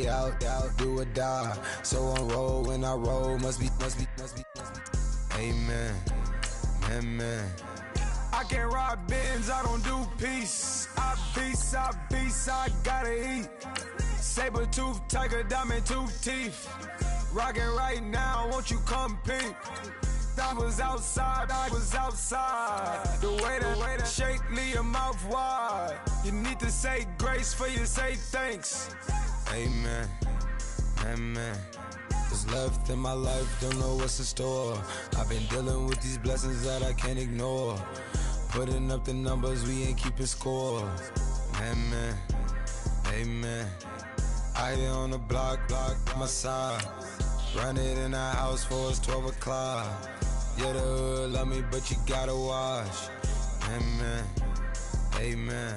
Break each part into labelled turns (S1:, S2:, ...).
S1: out, do or die. So I roll when I roll, must be. Amen, amen. I can't ride Benz, I don't do peace. I beast, I gotta eat. Saber tooth, tiger, diamond tooth teeth. Rockin' right now, won't you come peep? I was outside. The way that shake, leave your mouth wide. You need to say grace for you say thanks. Amen, amen. What's left in my life, don't know what's in store. I've been dealing with these blessings that I can't ignore. Putting up the numbers, we ain't keeping score. Amen, amen. I on the block, my side. Run it in the house for us 12 o'clock. Yeah, the hood love me, but you gotta watch. Amen, amen.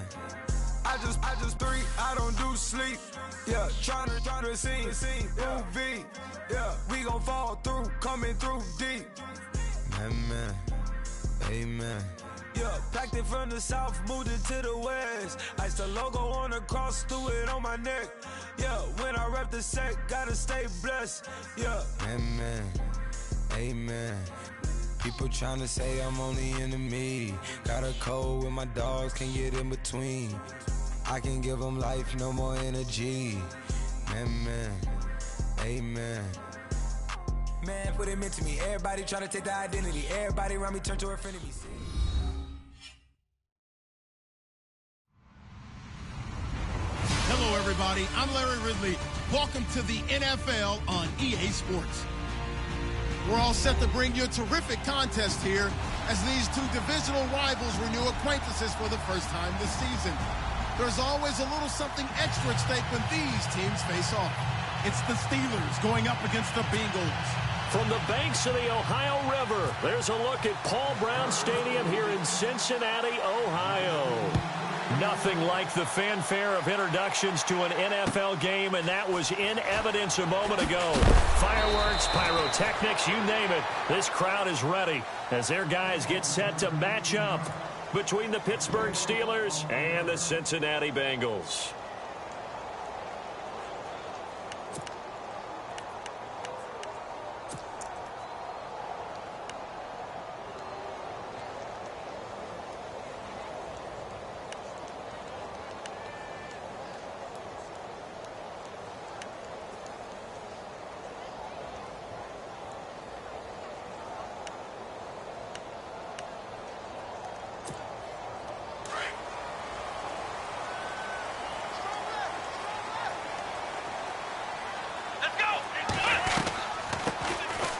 S1: I just three, I don't do sleep. Yeah, tryna see, UV. Yeah, we gon' fall through, coming through deep. Amen, amen. Yeah, packed it from the south, moved it to the west. Iced the logo on the cross, threw it on my neck. Yeah, when I rep the set, gotta stay blessed. Yeah, amen, amen. People tryna say I'm on the enemy. Got a code with my dogs, can't get in between. I can give them life, no more energy. Amen, amen. Man, put him into me. Everybody tryna take the identity. Everybody around me turn to a friend of me.
S2: Hello, everybody. I'm Larry Ridley. Welcome to the NFL on EA Sports. We're all set to bring you a terrific contest here as these two divisional rivals renew acquaintances for the first time this season. There's always a little something extra at stake when these teams face off. It's the Steelers going up against the Bengals.
S3: From the banks of the Ohio River, there's a look at Paul Brown Stadium here in Cincinnati, Ohio. Nothing like the fanfare of introductions to an NFL game, and that was in evidence a moment ago. Fireworks, pyrotechnics, you name it. This crowd is ready as their guys get set to match up between the Pittsburgh Steelers and the Cincinnati Bengals.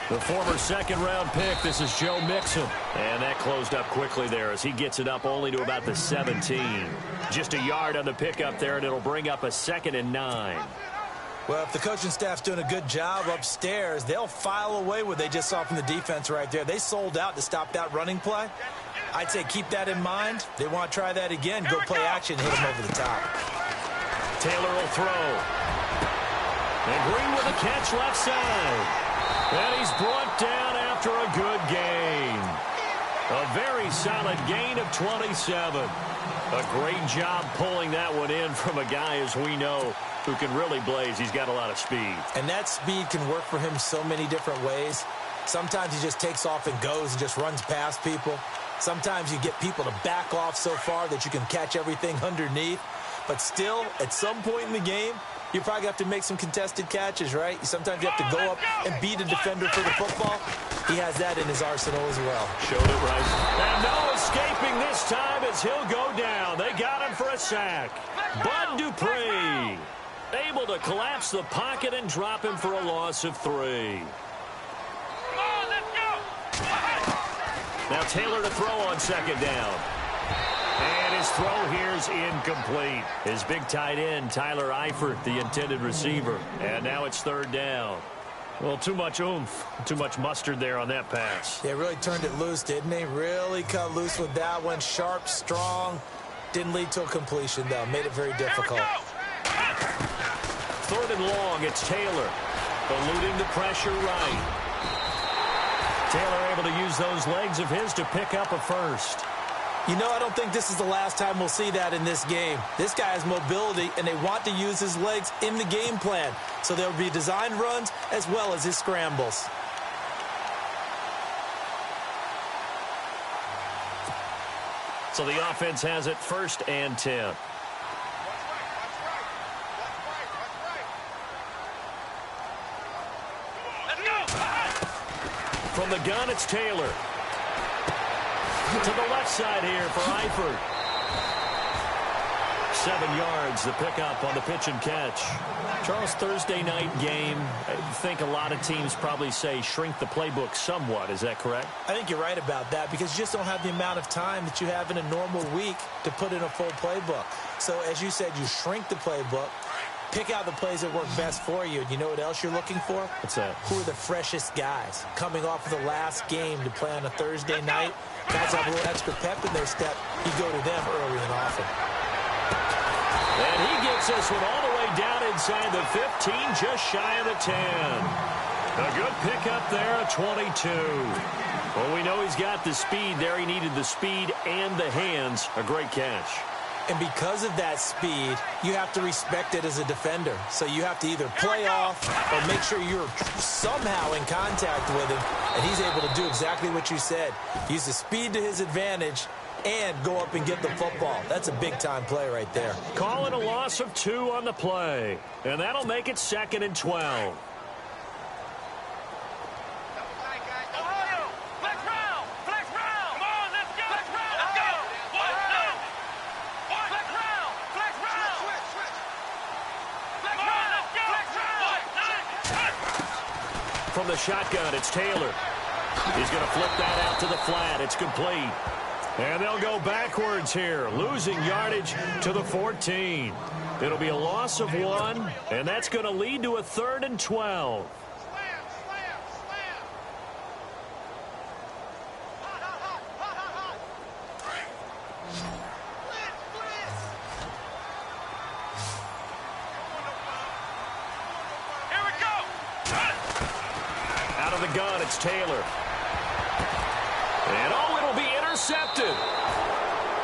S3: The former second-round pick, this is Joe Mixon. And that closed up quickly there as he gets it up only to about the 17. Just a yard on the pickup there, and it'll bring up a 2nd and 9.
S4: Well, if the coaching staff's doing a good job upstairs, they'll file away what they just saw from the defense right there. They sold out to stop that running play. I'd say keep that in mind. They want to try that again. Go play action, hit them over the top.
S3: Taylor will throw. And Green with a catch left side. And he's brought down after a good gain. A very solid gain of 27. A great job pulling that one in from a guy, as we know, who can really blaze. He's got a lot of speed.
S4: And that speed can work for him so many different ways. Sometimes he just takes off and goes and just runs past people. Sometimes you get people to back off so far that you can catch everything underneath. But still, at some point in the game, you probably have to make some contested catches, right? Sometimes you have to go up and beat a defender for the football. He has that in his arsenal as well.
S3: Showed it right. And no escaping this time as he'll go down. They got him for a sack. Bud Dupree able to collapse the pocket and drop him for a loss of 3. Now Taylor to throw on 2nd down. And his throw here is incomplete. His big tight end, Tyler Eifert, the intended receiver. And now it's 3rd down. Well, too much oomph, too much mustard there on that pass.
S4: Yeah, really turned it loose, didn't he? Really cut loose with that one. Sharp, strong. Didn't lead to a completion, though. Made it very difficult.
S3: 3rd and long, it's Taylor. Eluding the pressure right. Taylor able to use those legs of his to pick up a first.
S4: You know, I don't think this is the last time we'll see that in this game. This guy has mobility, and they want to use his legs in the game plan. So there'll be designed runs as well as his scrambles.
S3: So the offense has it 1st and 10. From the gun, it's Taylor. To the left side here for Eifert. 7 yards, the pickup on the pitch and catch. Charles, Thursday night game, I think a lot of teams probably say shrink the playbook somewhat. Is that correct?
S4: I think you're right about that because you just don't have the amount of time that you have in a normal week to put in a full playbook. So, as you said, you shrink the playbook, pick out the plays that work best for you. And you know what else you're looking for?
S3: What's that?
S4: Who are the freshest guys coming off of the last game to play on a Thursday night? Guys have a little extra pep in their step. You go to them early and often.
S3: And he gets this one all the way down inside the 15, just shy of the 10. A good pickup there at 22. Well, we know he's got the speed there. He needed the speed and the hands. A great catch.
S4: And because of that speed, you have to respect it as a defender. So you have to either play off or make sure you're somehow in contact with him. And he's able to do exactly what you said. Use the speed to his advantage and go up and get the football. That's a big-time play right there.
S3: Calling a loss of 2 on the play. And that'll make it 2nd and 12. From the shotgun, it's Taylor. He's going to flip that out to the flat. It's complete. And they'll go backwards here, losing yardage to the 14. It'll be a loss of 1, and that's going to lead to a 3rd and 12. Gun, it's Taylor. And it'll be intercepted.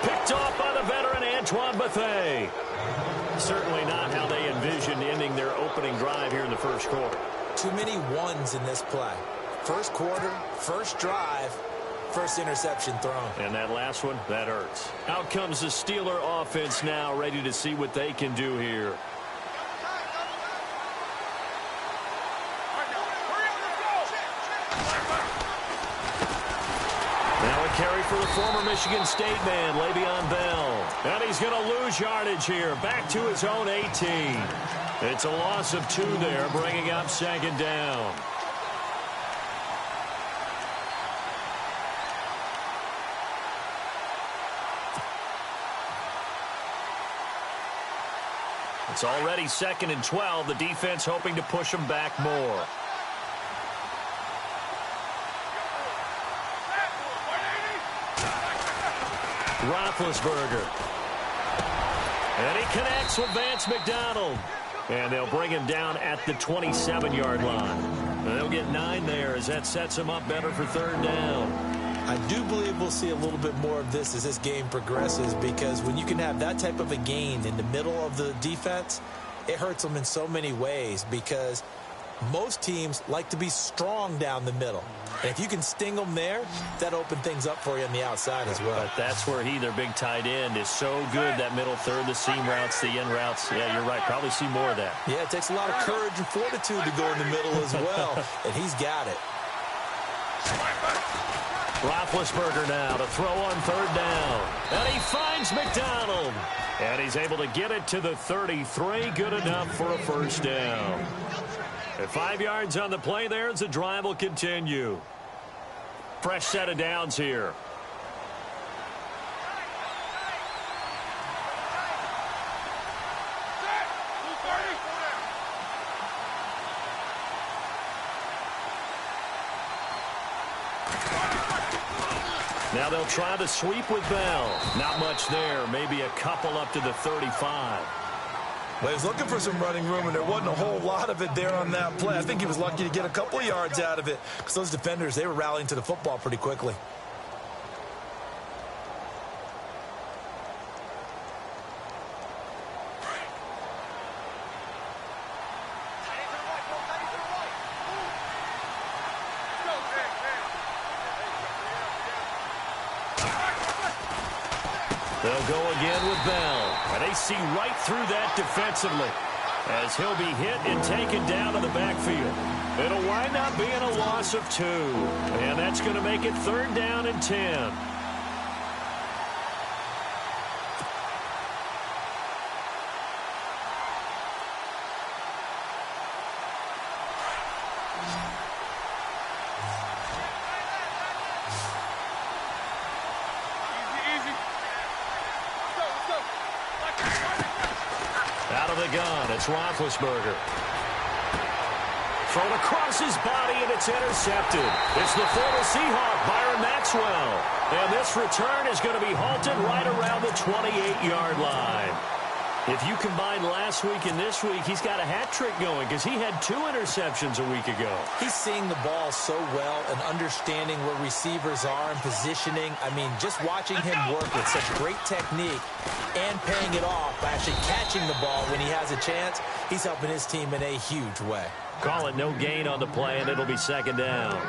S3: Picked off by the veteran Antoine Bethea. Certainly not how they envisioned ending their opening drive here in the first quarter.
S4: Too many ones in this play. First quarter, first drive, first interception thrown.
S3: And that last one, that hurts. Out comes the Steeler offense now, ready to see what they can do here. Carry for the former Michigan State man, Le'Veon Bell. And he's going to lose yardage here, back to his own 18. It's a loss of 2 there, bringing up 2nd down. It's already 2nd and 12. The defense hoping to push them back more. Roethlisberger. And he connects with Vance McDonald. And they'll bring him down at the 27-yard line. And they'll get 9 there as that sets him up better for 3rd down.
S4: I do believe we'll see a little bit more of this as this game progresses because when you can have that type of a gain in the middle of the defense, it hurts them in so many ways because most teams like to be strong down the middle. And if you can sting them there, that opens things up for you on the outside as well.
S3: But that's where their big tight end, is so good, that middle third, the seam routes, the end routes. Yeah, you're right. Probably see more of that.
S4: Yeah, it takes a lot of courage and fortitude to go in the middle as well, and he's got it.
S3: Roethlisberger now to throw on 3rd down. And he finds McDonald. And he's able to get it to the 33. Good enough for a 1st down. At 5 yards on the play there as the drive will continue. Fresh set of downs here. Now they'll try the sweep with Bell. Not much there. Maybe a couple up to the 35.
S5: Well, he was looking for some running room, and there wasn't a whole lot of it there on that play. I think he was lucky to get a couple of yards out of it because those defenders, they were rallying to the football pretty quickly.
S3: They'll go again with Bell. And they see right through that defensively as he'll be hit and taken down to the backfield. It'll wind up being a loss of 2. And that's going to make it 3rd down and 10. Out of the gun, it's Roethlisberger. Thrown across his body, and it's intercepted. It's the former Seahawk, Byron Maxwell. And this return is going to be halted right around the 28-yard line. If you combine last week and this week, he's got a hat trick going because he had 2 interceptions a week ago.
S4: He's seeing the ball so well and understanding where receivers are and positioning. I mean, just watching him work with such great technique and paying it off by actually catching the ball when he has a chance, he's helping his team in a huge way.
S3: Call it no gain on the play, and it'll be 2nd down.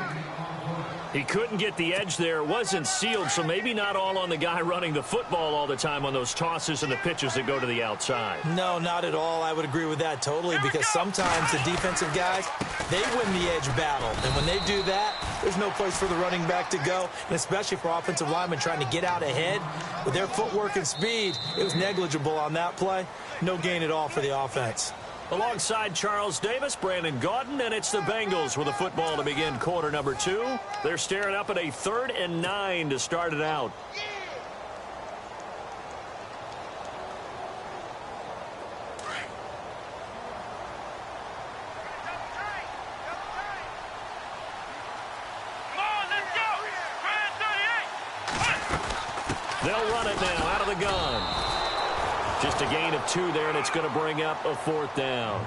S3: He couldn't get the edge there. It wasn't sealed, so maybe not all on the guy running the football all the time on those tosses and the pitches that go to the outside.
S4: No, not at all. I would agree with that totally because sometimes the defensive guys, they win the edge battle. And when they do that, there's no place for the running back to go, and especially for offensive linemen trying to get out ahead. With their footwork and speed, it was negligible on that play. No gain at all for the offense.
S3: Alongside Charles Davis, Brandon Gaudin, and it's the Bengals with the football to begin quarter number 2. They're staring up at a 3rd and 9 to start it out. They'll run it now out of the gun. Just a gain of 2 there, and it's going to bring up a 4th down.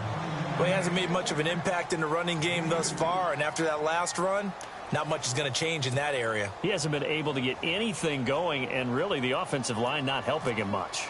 S4: Well, he hasn't made much of an impact in the running game thus far, and after that last run, not much is going to change in that area.
S3: He hasn't been able to get anything going, and really the offensive line not helping him much.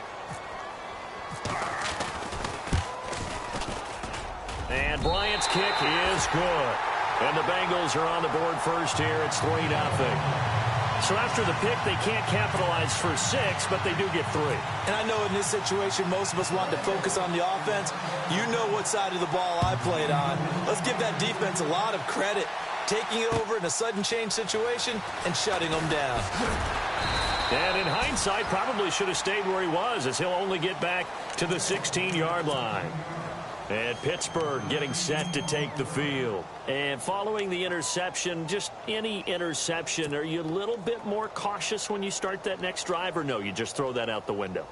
S3: And Bryant's kick is good. And the Bengals are on the board first here. It's 3-0. So after the pick, they can't capitalize for 6, but they do get 3.
S4: And I know in this situation, most of us want to focus on the offense. You know what side of the ball I played on. Let's give that defense a lot of credit, taking it over in a sudden change situation and shutting them down.
S3: And in hindsight, probably should have stayed where he was, as he'll only get back to the 16-yard line. And Pittsburgh getting set to take the field. And following the interception, just any interception, are you a little bit more cautious when you start that next drive, or no, you just throw that out the window?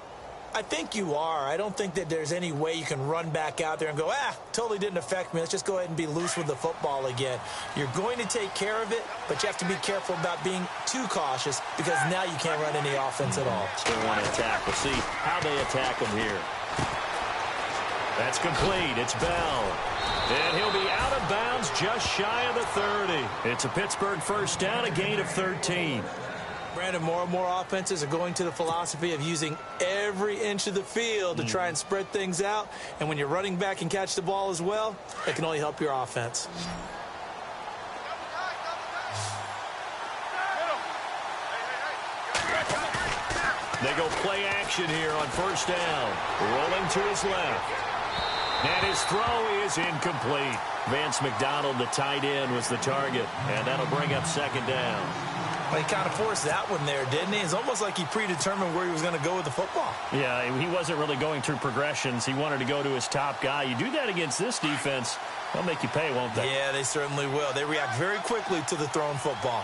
S4: I think you are. I don't think that there's any way you can run back out there and go, totally didn't affect me. Let's just go ahead and be loose with the football again. You're going to take care of it, but you have to be careful about being too cautious because now you can't run any offense at all.
S3: Still want to attack. We'll see how they attack him here. That's complete. It's Bell. And he'll be out of bounds just shy of the 30. It's a Pittsburgh first down, a gain of 13.
S4: Brandon, more and more offenses are going to the philosophy of using every inch of the field to try and spread things out. And when you're running back and catch the ball as well, that can only help your offense.
S3: They go play action here on first down. Rolling to his left. And his throw is incomplete. Vance McDonald, the tight end, was the target. And that'll bring up 2nd down.
S4: Well, he kind of forced that one there, didn't he? It's almost like he predetermined where he was going to go with the football.
S3: Yeah, he wasn't really going through progressions. He wanted to go to his top guy. You do that against this defense, they'll make you pay, won't they?
S4: Yeah, they certainly will. They react very quickly to the thrown football.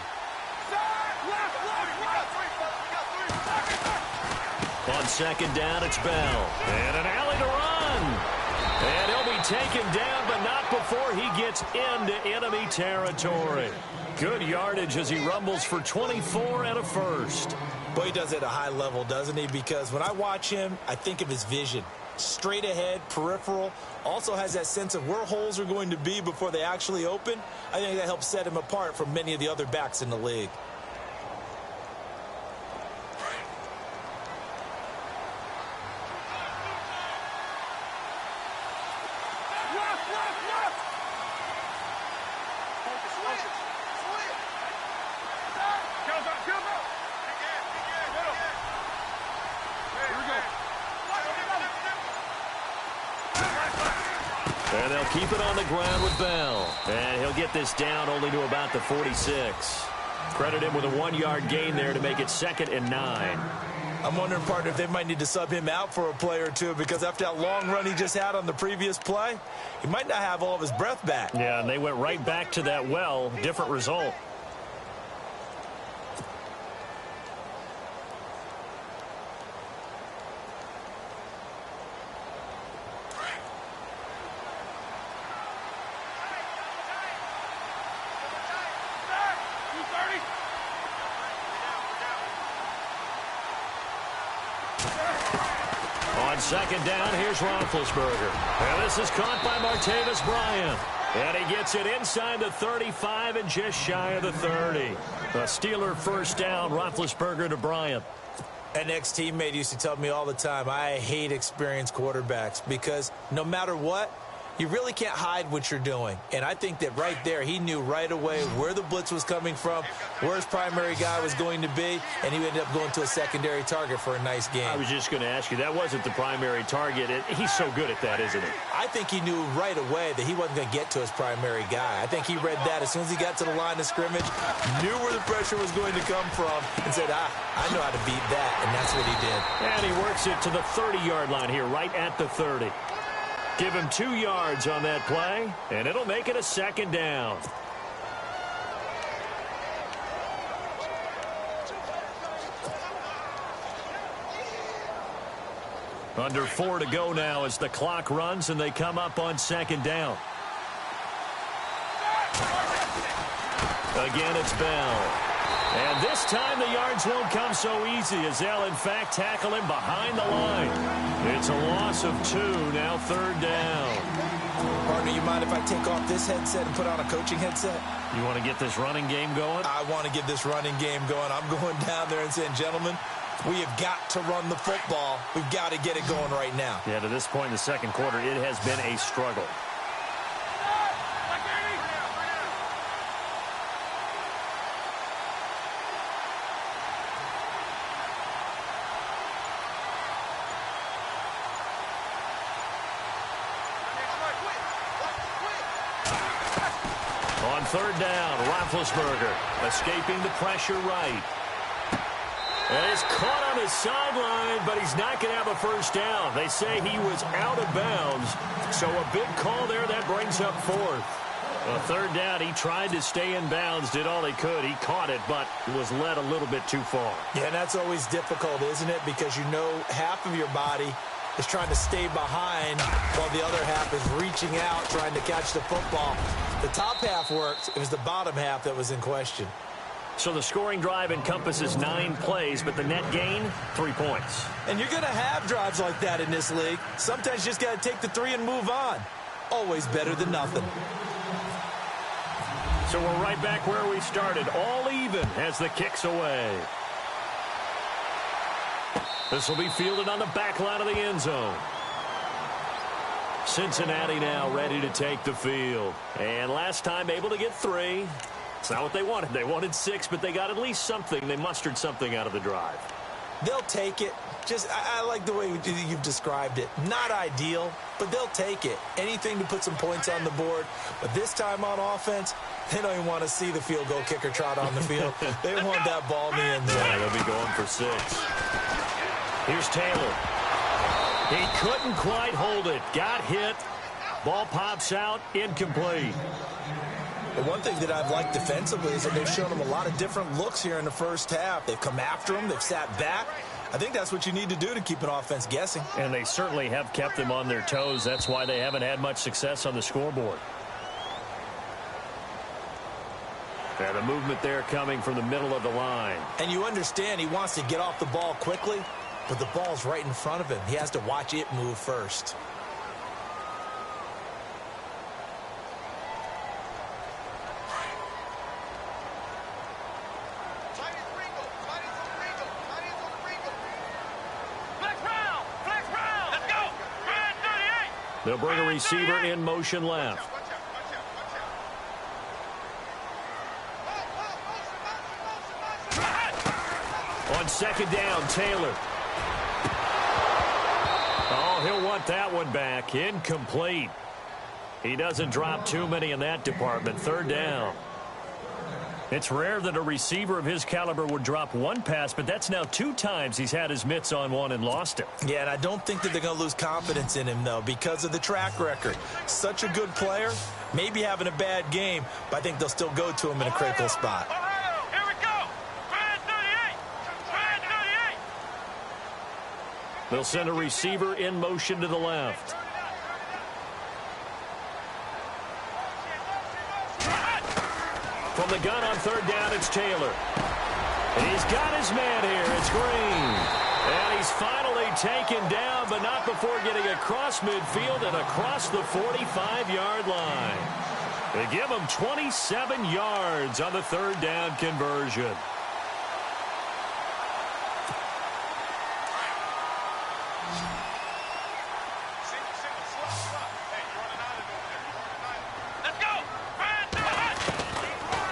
S3: On 2nd down, it's Bell. And an alley to run. And he'll be taken down, but not before he gets into enemy territory. Good yardage as he rumbles for 24 and a first.
S4: Boy, he does it at a high level, doesn't he? Because when I watch him, I think of his vision. Straight ahead, peripheral. Also has that sense of where holes are going to be before they actually open. I think that helps set him apart from many of the other backs in the league.
S3: And they'll keep it on the ground with Bell. And he'll get this down only to about the 46. Credit him with a 1-yard gain there to make it 2nd and 9.
S5: I'm wondering, partner, if they might need to sub him out for a play or two, because after that long run he just had on the previous play, he might not have all of his breath back.
S3: Yeah, and they went right back to that well. Different result. On 2nd down, here's Roethlisberger. And this is caught by Martavis Bryant. And he gets it inside the 35 and just shy of the 30. A Steeler 1st down, Roethlisberger to Bryant.
S4: An ex-teammate used to tell me all the time, I hate experienced quarterbacks because no matter what, you really can't hide what you're doing. And I think that right there, he knew right away where the blitz was coming from, where his primary guy was going to be, and he ended up going to a secondary target for a nice game.
S3: I was just going to ask you, that wasn't the primary target. He's so good at that, isn't he?
S4: I think he knew right away that he wasn't going to get to his primary guy. I think he read that as soon as he got to the line of scrimmage, knew where the pressure was going to come from, and said, I know how to beat that, and that's what he did.
S3: And he works it to the 30-yard line here, right at the 30. Give him 2 yards on that play, and it'll make it a 2nd down. Under 4 to go now as the clock runs, and they come up on 2nd down. Again, it's Bell. And this time the yards won't come so easy as they'll, in fact, tackle him behind the line. It's a loss of 2, now 3rd down.
S4: Partner, you mind if I take off this headset and put on a coaching headset?
S3: You want to get this running game going?
S4: I want to get this running game going. I'm going down there and saying, gentlemen, we have got to run the football. We've got to get it going right now.
S3: Yeah, to this point in the 2nd quarter, it has been a struggle. On 3rd down, Roethlisberger escaping the pressure right. And he's caught on his sideline, but he's not going to have a 1st down. They say he was out of bounds, so a big call there that brings up 4th. A 3rd down, he tried to stay in bounds, did all he could. He caught it, but was led a little bit too far.
S4: Yeah, and that's always difficult, isn't it? Because you know half of your body is trying to stay behind while the other half is reaching out, trying to catch the football. The top half worked. It was the bottom half that was in question.
S3: So the scoring drive encompasses 9 plays, but the net gain, 3 points.
S4: And you're going to have drives like that in this league. Sometimes you just got to take the 3 and move on. Always better than nothing.
S3: So we're right back where we started, all even as the kick's away. This will be fielded on the back line of the end zone. Cincinnati now ready to take the field. And last time able to get 3. It's not what they wanted. They wanted 6, but they got at least something. They mustered something out of the drive.
S4: They'll take it. I like the way you've described it. Not ideal, but they'll take it. Anything to put some points on the board. But this time on offense, they don't even want to see the field goal kicker trot on the field. They want that ball in the end zone.
S3: Yeah, they'll be going for 6. Here's Taylor. He couldn't quite hold it. Got hit. Ball pops out. Incomplete.
S4: But one thing that I've liked defensively is that they've shown them a lot of different looks here in the 1st half. They've come after him. They've sat back. I think that's what you need to do to keep an offense guessing.
S3: And they certainly have kept them on their toes. That's why they haven't had much success on the scoreboard. Yeah, the movement there coming from the middle of the line.
S4: And you understand he wants to get off the ball quickly, but the ball's right in front of him. He has to watch it move first.
S3: They'll bring a receiver in motion left. On 2nd down, Taylor. Oh, he'll want that one back. Incomplete. He doesn't drop too many in that department. Third down. It's rare that a receiver of his caliber would drop one pass, but that's now 2 times he's had his mitts on one and lost it.
S5: Yeah, and I don't think that they're going to lose confidence in him, though, because of the track record. Such a good player, maybe having a bad game, but I think they'll still go to him in a critical spot.
S6: Here we go. 38.
S3: They'll send a receiver in motion to the left. From the gun on third down, it's Taylor. He's got his man here. It's Green. And he's finally taken down, but not before getting across midfield and across the 45-yard line. They give him 27 yards on the third down conversion.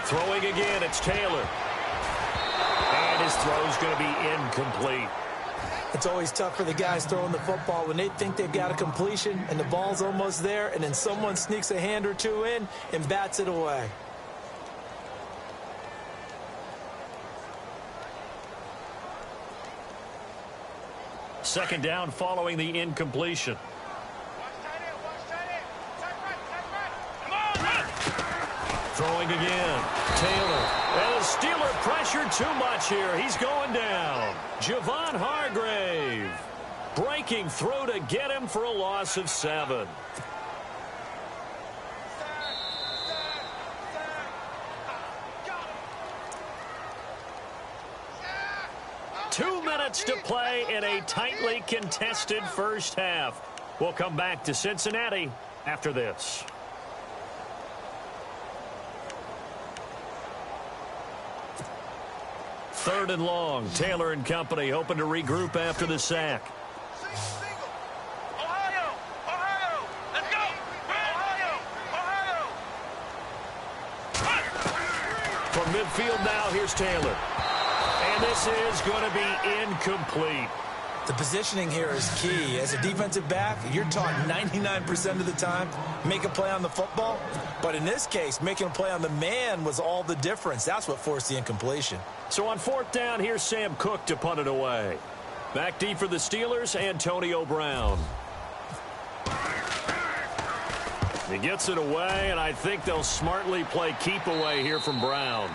S3: Throwing again, it's Taylor. And his throw's going to be incomplete.
S5: It's always tough for the guys throwing the football when they think they've got a completion and the ball's almost there, and then someone sneaks a hand or two in and bats it away.
S3: Second down following the incompletion. Throwing again. Taylor. And the Steeler pressured too much here. He's going down. Javon Hargrave breaking through to get him for a loss of 7. Two minutes to play in a tightly contested first half. We'll come back to Cincinnati after this. Third and long. Taylor and company hoping to regroup after the sack.
S6: Ohio! Let's go! Ohio!
S3: From midfield now, here's Taylor. And this is going to be incomplete.
S5: The positioning here is key. As a defensive back, you're taught 99% of the time, make a play on the football. But in this case, making a play on the man was all the difference. That's what forced the incompletion.
S3: So on fourth down, here's Sam Cook to punt it away. Back deep for the Steelers, Antonio Brown. He gets it away, and I think they'll smartly play keep away here from Brown.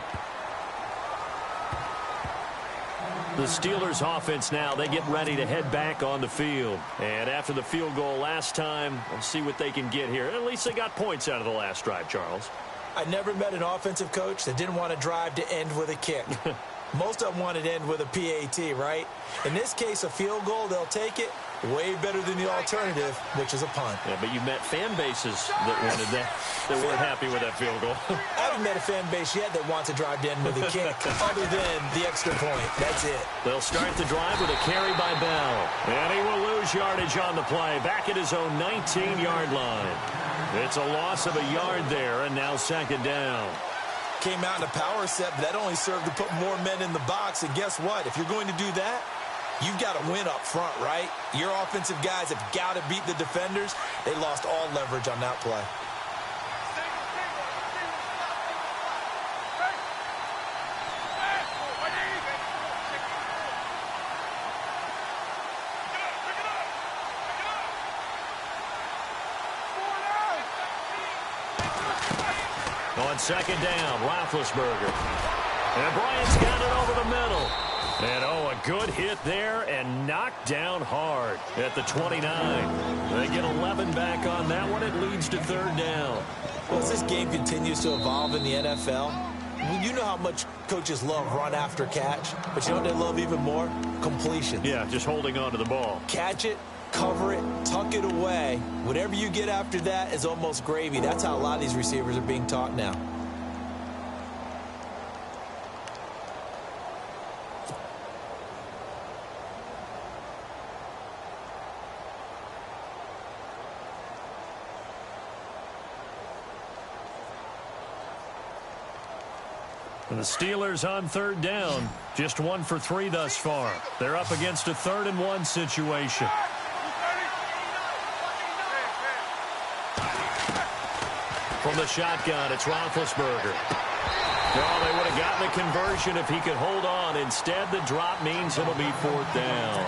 S3: The Steelers offense now, they get ready to head back on the field. And after the field goal last time, we'll see what they can get here. At least they got points out of the last drive, Charles.
S5: I never met an offensive coach that didn't want to drive to end with a kick. Most of them wanted to end with a PAT, right? In this case, a field goal, they'll take it. Way better than the alternative, which is a punt.
S3: Yeah, but you met fan bases that wanted that, that weren't happy with that field goal.
S5: I haven't met a fan base yet that wants to drive to end with a kick, other than the extra point. That's it.
S3: They'll start the drive with a carry by Bell. And he will lose yardage on the play, back at his own 19-yard line. It's a loss of a yard there, and now second down.
S5: Came out in a power set, but that only served to put more men in the box. And guess what? If you're going to do that, you've got to win up front, right? Your offensive guys have got to beat the defenders. They lost all leverage on that play.
S3: On second down, Roethlisberger. And Bryant's got it over the middle. And, oh, a good hit there and knocked down hard at the 29. They get 11 back on that one. It leads to third down.
S5: Well, as this game continues to evolve in the NFL, you know how much coaches love run after catch, but you know what they love even more? Completion.
S3: Yeah, just holding on to the ball.
S5: Catch it, cover it, tuck it away. Whatever you get after that is almost gravy. That's how a lot of these receivers are being taught now.
S3: And the Steelers on third down, just 1 for 3 thus far. They're up against a 3rd-and-1 situation. From the shotgun, it's Roethlisberger. Well, they would have gotten the conversion if he could hold on. Instead, the drop means it'll be 4th down.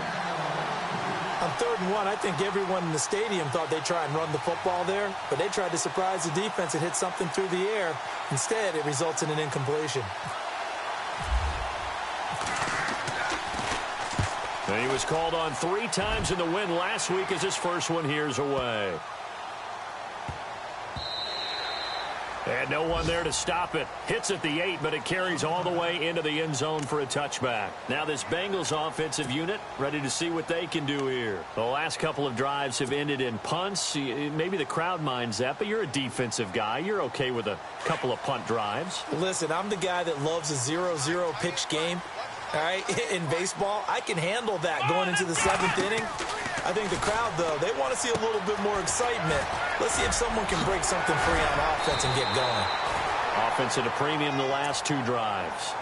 S4: On 3rd and 1, I think everyone in the stadium thought they'd try and run the football there, but they tried to surprise the defense and hit something through the air. Instead, it results in an incompletion.
S3: And he was called on 3 times in the win last week as his first one here's away. And no one there to stop it. Hits at the 8, but it carries all the way into the end zone for a touchback. Now this Bengals offensive unit ready to see what they can do here. The last couple of drives have ended in punts. Maybe the crowd minds that, but you're a defensive guy. You're okay with a couple of punt drives.
S4: Listen, I'm the guy that loves a 0-0 pitch game. All right, in baseball, I can handle that going into the 7th inning. I think the crowd, though, they want to see a little bit more excitement. Let's see if someone can break something free on offense and get going.
S3: Offense at a premium the last 2 drives.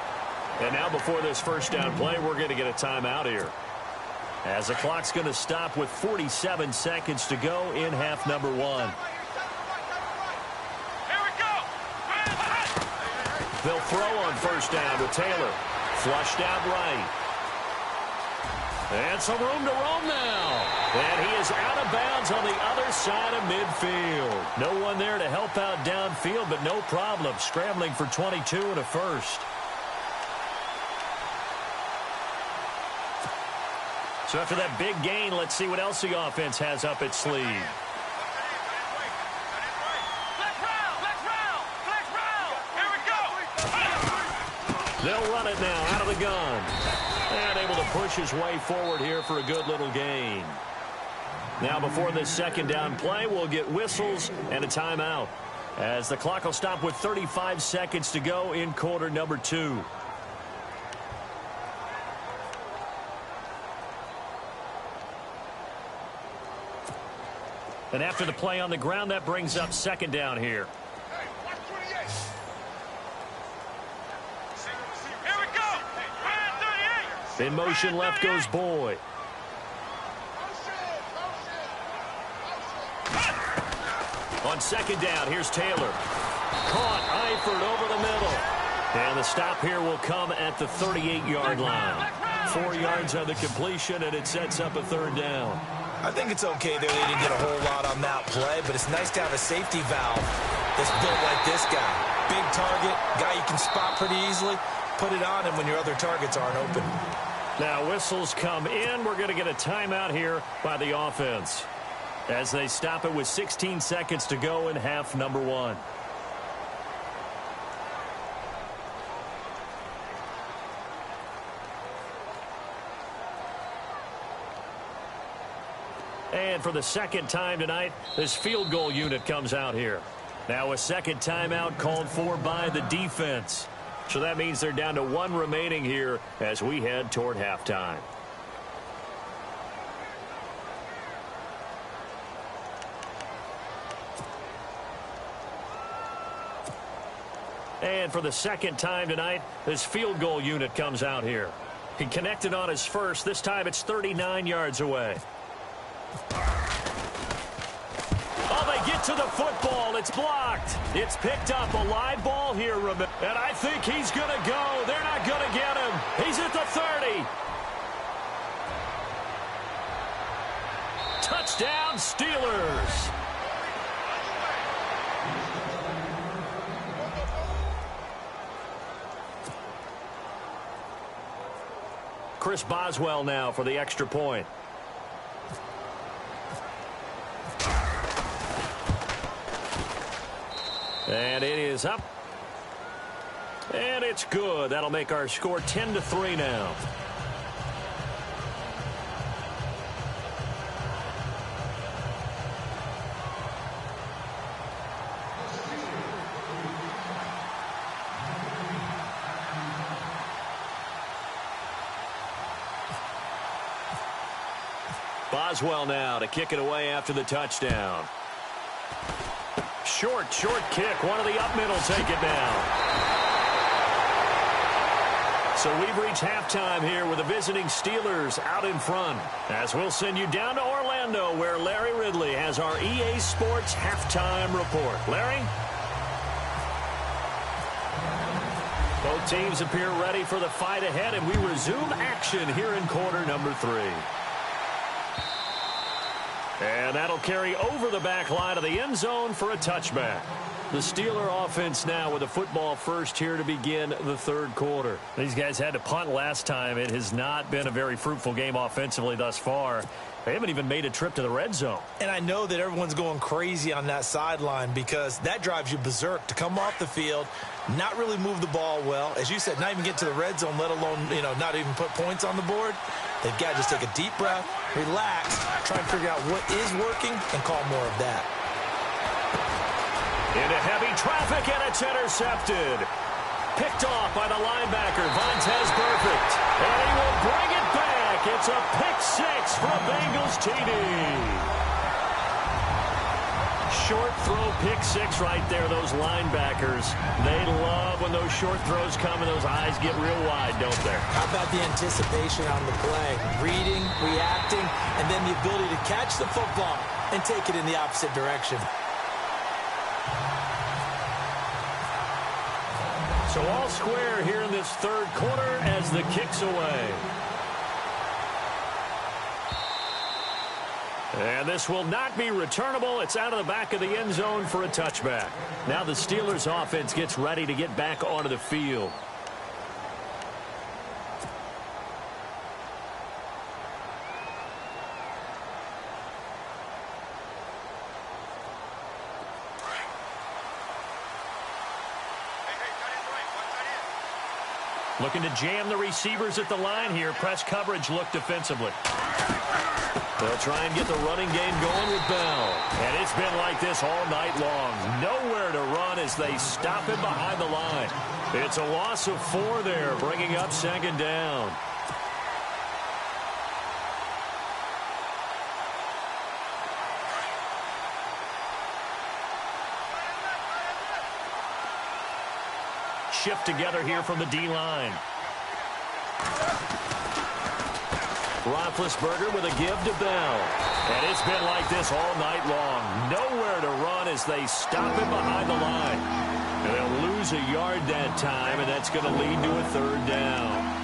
S3: And now before this first down play, we're going to get a timeout here. As the clock's going to stop with 47 seconds to go in half number 1.
S6: Here we go.
S3: They'll throw on first down with Taylor. Flushed out right. And some room to roam now. And he is out of bounds on the other side of midfield. No one there to help out downfield, but no problem. Scrambling for 22 and a first. So after that big gain, let's see what else the offense has up its sleeve. They'll run it now out of the gun. And able to push his way forward here for a good little gain. Now before this second down play, we'll get whistles and a timeout. As the clock will stop with 35 seconds to go in quarter number 2. And after the play on the ground, that brings up second down here. In motion left goes Boyd. On second down, here's Taylor. Caught Eifert over the middle. And the stop here will come at the 38-yard line. 4 yards on the completion, and it sets up a 3rd down.
S5: I think it's okay there. They didn't get a whole lot on that play, but it's nice to have a safety valve that's built like this guy. Big target, guy you can spot pretty easily. Put it on him when your other targets aren't open.
S3: Now whistles come in. We're going to get a timeout here by the offense as they stop it with 16 seconds to go in half number 1. And for the second time tonight, this field goal unit comes out here. Now a second timeout called for by the defense. So that means they're down to 1 remaining here as we head toward halftime. And for the second time tonight, this field goal unit comes out here. He connected on his first. This time it's 39 yards away. Get to the football. It's blocked. It's picked up. A live ball here, and I think he's going to go. They're not going to get him. He's at the 30. Touchdown, Steelers. Chris Boswell now for the extra point. And it is up. And it's good. That'll make our score 10-3 now. Boswell now to kick it away after the touchdown. Short kick. One of the up middle take it down. So we've reached halftime here with the visiting Steelers out in front. As we'll send you down to Orlando where Larry Ridley has our EA Sports halftime report. Larry? Both teams appear ready for the fight ahead, and we resume action here in quarter number 3. And that'll carry over the back line of the end zone for a touchback. The Steeler offense now with a football first here to begin the third quarter. These guys had to punt last time. It has not been a very fruitful game offensively thus far. They haven't even made a trip to the red zone.
S4: And I know that everyone's going crazy on that sideline because that drives you berserk to come off the field, not really move the ball well. As you said, not even get to the red zone, let alone, not even put points on the board. They've got to just take a deep breath, relax, try and figure out what is working, and call more of that.
S3: Into heavy traffic, and it's intercepted. Picked off by the linebacker, Vontaze Burfict. And he will bring it back. It's a pick-6 for a Bengals TD. Short throw, pick-6 right there, those linebackers. They love when those short throws come and those eyes get real wide, don't they?
S4: How about the anticipation on the play? Reading, reacting, and then the ability to catch the football and take it in the opposite direction.
S3: So all square here in this third quarter as the kick's away. And this will not be returnable. It's out of the back of the end zone for a touchback. Now the Steelers offense gets ready to get back onto the field. Looking to jam the receivers at the line here. Press coverage look defensively. They'll try and get the running game going with Bell. And it's been like this all night long. Nowhere to run as they stop him behind the line. It's a loss of 4 there, bringing up second down. Shift together here from the D-line. Roethlisberger with a give to Bell. And it's been like this all night long. Nowhere to run as they stop him behind the line. And they'll lose a yard that time, and that's going to lead to a third down.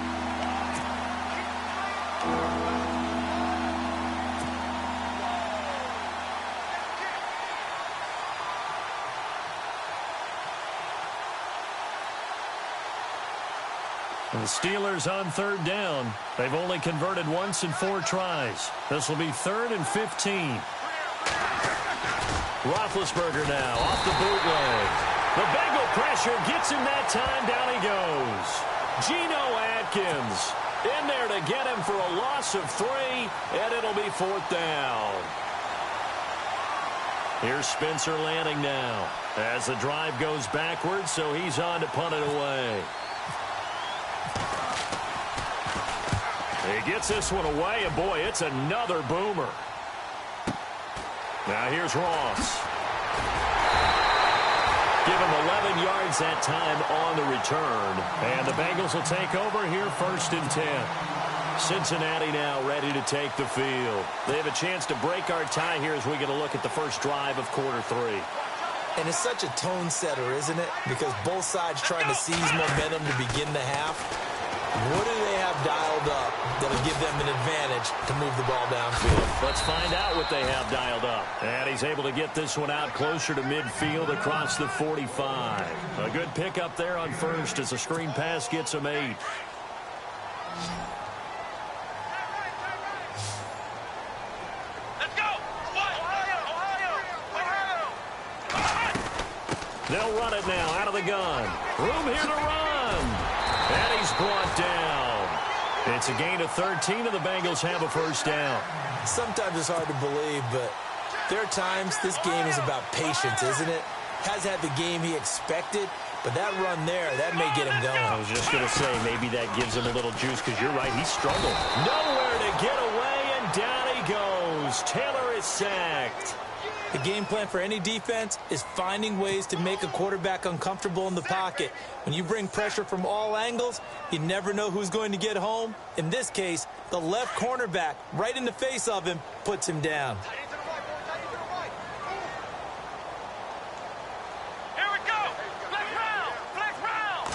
S3: And the Steelers on third down. They've only converted once in 4 tries. This will be 3rd and 15. Roethlisberger now off the bootleg. The Bengal pressure gets him that time. Down he goes. Geno Atkins in there to get him for a loss of 3, and it'll be 4th down. Here's Spencer Lanning now as the drive goes backwards, so he's on to punt it away. He gets this one away, and boy, it's another boomer. Now here's Ross. Give him 11 yards that time on the return. And the Bengals will take over here 1st and 10. Cincinnati now ready to take the field. They have a chance to break our tie here as we get a look at the first drive of quarter 3.
S4: And it's such a tone setter, isn't it? Because both sides trying to seize momentum to begin the half. What do they have dialed up that'll give them an advantage to move the ball downfield?
S3: Let's find out what they have dialed up. And he's able to get this one out closer to midfield across the 45. A good pickup there on first as a screen pass gets him 8.
S6: Let's go! Ohio!
S3: They'll run it now out of the gun. Room here to run. And he's brought down. It's a gain of 13, and the Bengals have a first down.
S4: Sometimes it's hard to believe, but there are times this game is about patience, isn't it? Has had the game he expected, but that run there, that may get him going.
S3: I was just going to say, maybe that gives him a little juice, because you're right, he struggled. Nowhere to get away, and down he goes. Taylor is sacked.
S4: The game plan for any defense is finding ways to make a quarterback uncomfortable in the pocket. When you bring pressure from all angles, you never know who's going to get home. In this case, the left cornerback, right in the face of him, puts him down.
S6: Here we go! Flex round! Flex round!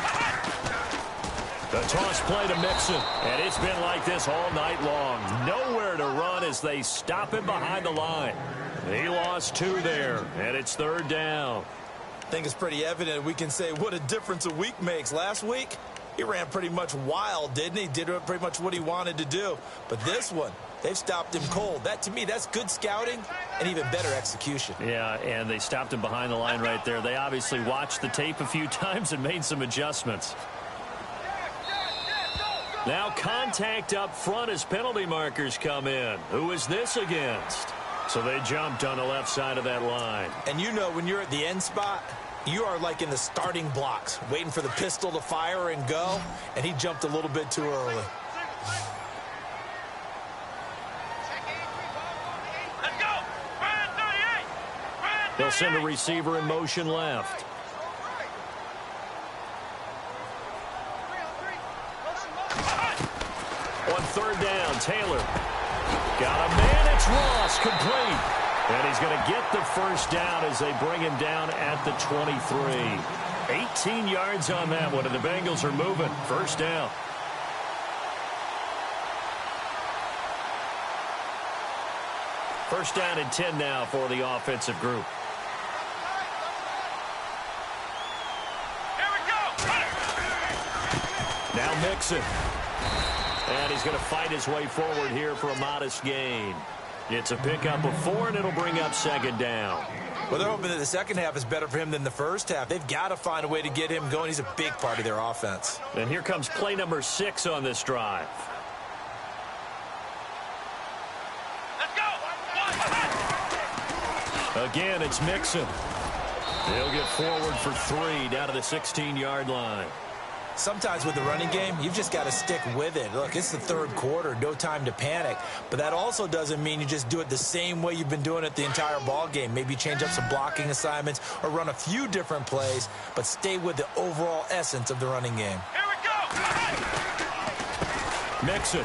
S3: A toss play to Mixon. And it's been like this all night long. Nowhere to run as they stop him behind the line. He lost 2 there, and it's 3rd down.
S5: I think it's pretty evident we can say what a difference a week makes. Last week, he ran pretty much wild, didn't he? Did pretty much what he wanted to do. But this one, they've stopped him cold. That, to me, that's good scouting and even better execution.
S3: Yeah, and they stopped him behind the line right there. They obviously watched the tape a few times and made some adjustments. Now contact up front as penalty markers come in. Who is this against? So they jumped on the left side of that line.
S5: And you know when you're at the end spot, you are like in the starting blocks, waiting for the pistol to fire and go, and he jumped a little bit too early.
S6: Let's go! Brand 38! Brand 38!
S3: They'll send a receiver in motion left. On 3rd down, Taylor. Got a man, it's Ross, complete. And he's going to get the first down as they bring him down at the 23. 18 yards on that one, and the Bengals are moving. First down. First down and 10 now for the offensive group.
S6: Here we go!
S3: Now Mixon. And he's going to fight his way forward here for a modest gain. It's a pickup of 4, and it'll bring up 2nd down.
S5: Well, they're hoping that the second half is better for him than the first half. They've got to find a way to get him going. He's a big part of their offense.
S3: And here comes play number 6 on this drive.
S6: Let's go!
S3: Again, it's Mixon. He'll get forward for 3 down to the 16-yard line.
S5: Sometimes with the running game, you've just got to stick with it. Look, it's the 3rd quarter, no time to panic. But that also doesn't mean you just do it the same way you've been doing it the entire ball game. Maybe change up some blocking assignments or run a few different plays, but stay with the overall essence of the running game.
S6: Here we go!
S3: Mixon.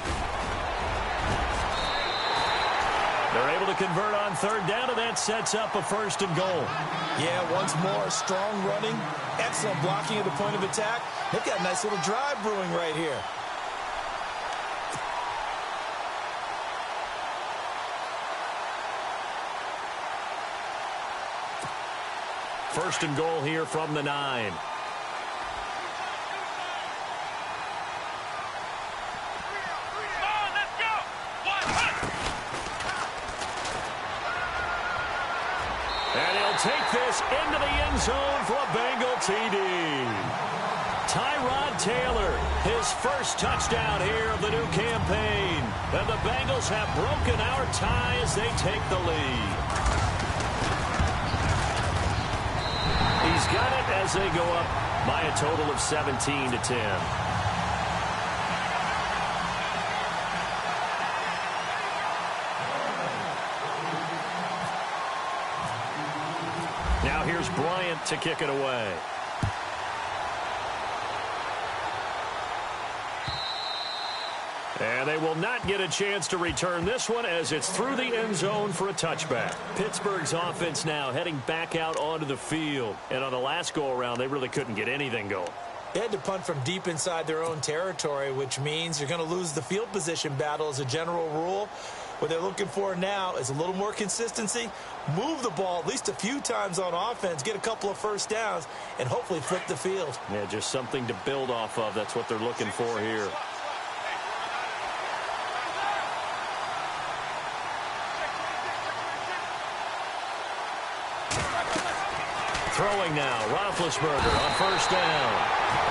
S3: They're able to convert on 3rd down, and that sets up a 1st and goal.
S5: Yeah, once more, strong running, excellent blocking at the point of attack. They've got a nice little drive brewing right here.
S3: First and goal here from the 9. Take this into the end zone for a Bengal TD. Tyrod Taylor, his first touchdown here of the new campaign. And the Bengals have broken our tie as they take the lead. He's got it as they go up by a total of 17-10. Now here's Bryant to kick it away. And they will not get a chance to return this one as it's through the end zone for a touchback. Pittsburgh's offense now heading back out onto the field. And on the last go-around, they really couldn't get anything going.
S5: They had to punt from deep inside their own territory, which means you're going to lose the field position battle as a general rule. What they're looking for now is a little more consistency, move the ball at least a few times on offense, get a couple of first downs, and hopefully flip the field.
S3: Yeah, just something to build off of. That's what they're looking for here. Throwing now, Roethlisberger on first down.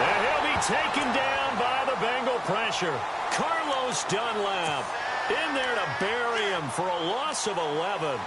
S3: And he'll be taken down by the Bengal pressure. Carlos Dunlap in there to bury him for a loss of 11.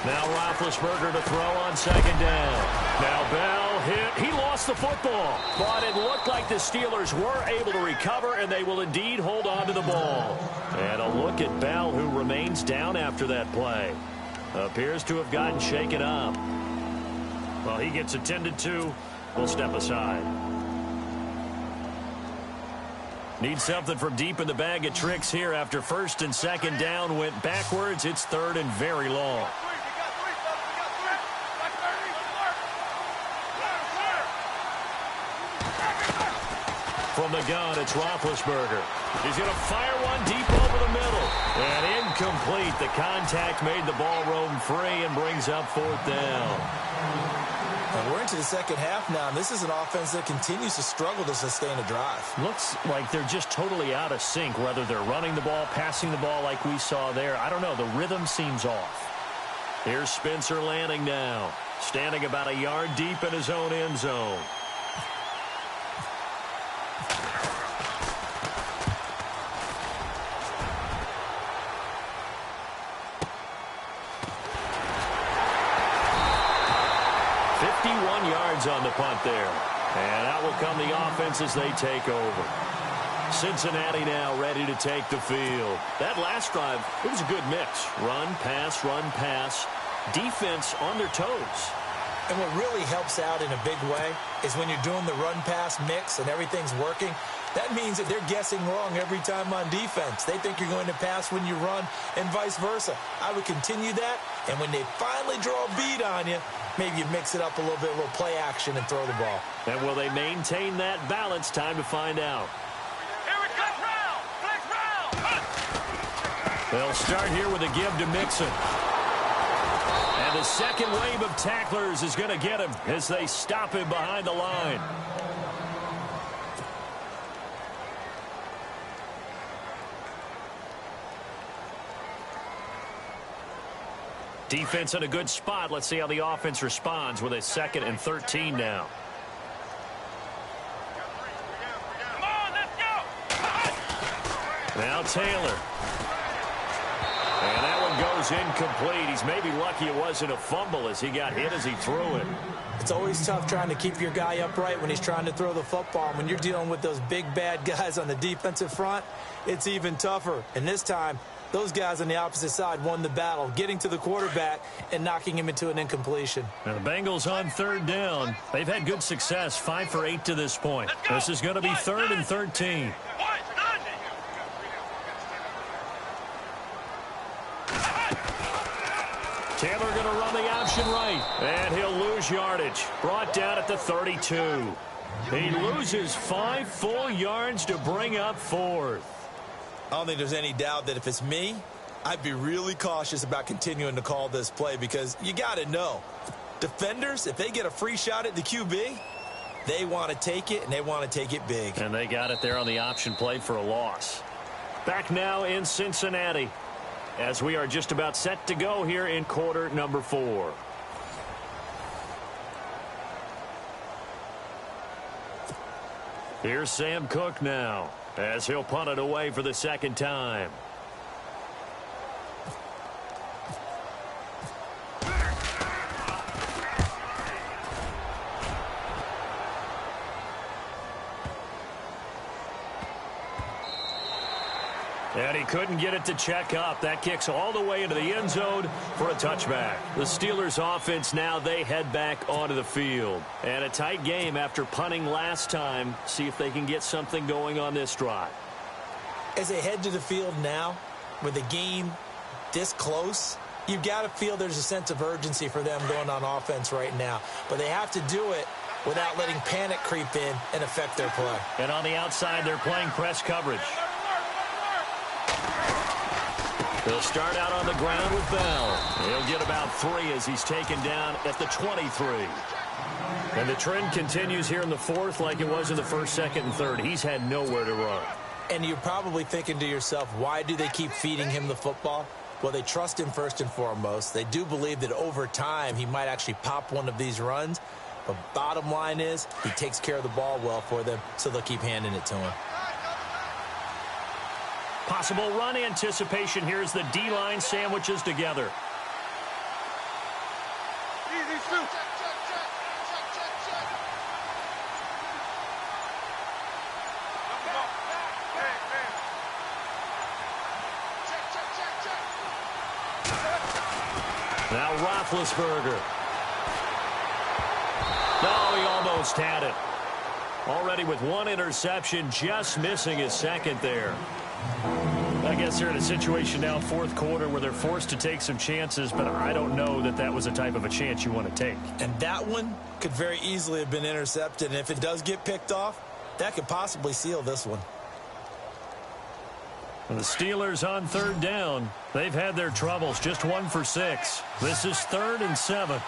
S3: Now Roethlisberger to throw on second down. Now Bell hit. He lost the football. But it looked like the Steelers were able to recover, and they will indeed hold on to the ball. And a look at Bell, who remains down after that play. Appears to have gotten shaken up. Well, he gets attended to. We'll step aside. Need something from deep in the bag of tricks here after first and second down went backwards. It's third and very long. From the gun, it's Roethlisberger. He's going to fire one deep over the middle. And incomplete. The contact made the ball roam free and brings up fourth down.
S4: And we're into the second half now, and this is an offense that continues to struggle to sustain a drive.
S3: Looks like they're just totally out of sync, whether they're running the ball, passing the ball like we saw there. I don't know. The rhythm seems off. Here's Spencer Lanning now, standing about a yard deep in his own end zone. On the punt there. And out will come the offense as they take over. Cincinnati now ready to take the field. That last drive, it was a good mix. Run, pass, defense on their toes.
S4: And what really helps out in a big way is when you're doing the run-pass mix and everything's working, that means that they're guessing wrong every time on defense. They think you're going to pass when you run and vice versa. I would continue that, and when they finally draw a bead on you, maybe you mix it up a little bit, a little play action, and throw the ball.
S3: And will they maintain that balance? Time to find out.
S6: Here we go. Next round.
S3: They'll start here with a give to Mixon. And the second wave of tacklers is going to get him as they stop him behind the line. Defense in a good spot. Let's see how the offense responds with a 2nd and 13 now.
S6: Come on, let's go.
S3: Now Taylor. And that one goes incomplete. He's maybe lucky it wasn't a fumble as he got hit as he threw it.
S4: It's always tough trying to keep your guy upright when he's trying to throw the football. When you're dealing with those big, bad guys on the defensive front, it's even tougher. And this time, those guys on the opposite side won the battle, getting to the quarterback and knocking him into an incompletion.
S3: Now the Bengals on third down. They've had good success, 5 for 8 to this point. This is going to be 3rd and 13. Taylor going to run the option right, and he'll lose yardage. Brought down at the 32. He loses 5 full yards to bring up 4th.
S5: I don't think there's any doubt that if it's me, I'd be really cautious about continuing to call this play because you got to know, defenders, if they get a free shot at the QB, they want to take it, and they want to take it big.
S3: And they got it there on the option play for a loss. Back now in Cincinnati as we are just about set to go here in quarter number 4. Here's Sam Cook now, as he'll punt it away for the 2nd time. And he couldn't get it to check up. That kicks all the way into the end zone for a touchback. The Steelers offense now, they head back onto the field. And a tight game after punting last time. See if they can get something going on this drive.
S4: As they head to the field now, with the game this close, you've got to feel there's a sense of urgency for them going on offense right now. But they have to do it without letting panic creep in and affect their play.
S3: And on the outside, they're playing press coverage. He'll start out on the ground with Bell. He'll get about 3 as he's taken down at the 23. And the trend continues here in the 4th like it was in the 1st, 2nd, and 3rd. He's had nowhere to run.
S4: And you're probably thinking to yourself, why do they keep feeding him the football? Well, they trust him first and foremost. They do believe that over time he might actually pop one of these runs. But bottom line is he takes care of the ball well for them, so they'll keep handing it to him.
S3: Possible run anticipation here as the D-line sandwiches together. Now Roethlisberger. No, he almost had it. Already with one interception, just missing his second there. I guess they're in a situation now, fourth quarter, where they're forced to take some chances, but I don't know that that was the type of a chance you want to take.
S4: And that one could very easily have been intercepted, and if it does get picked off, that could possibly seal this one.
S3: The Steelers on third down. They've had their troubles, just 1 for 6. This is 3rd and 7.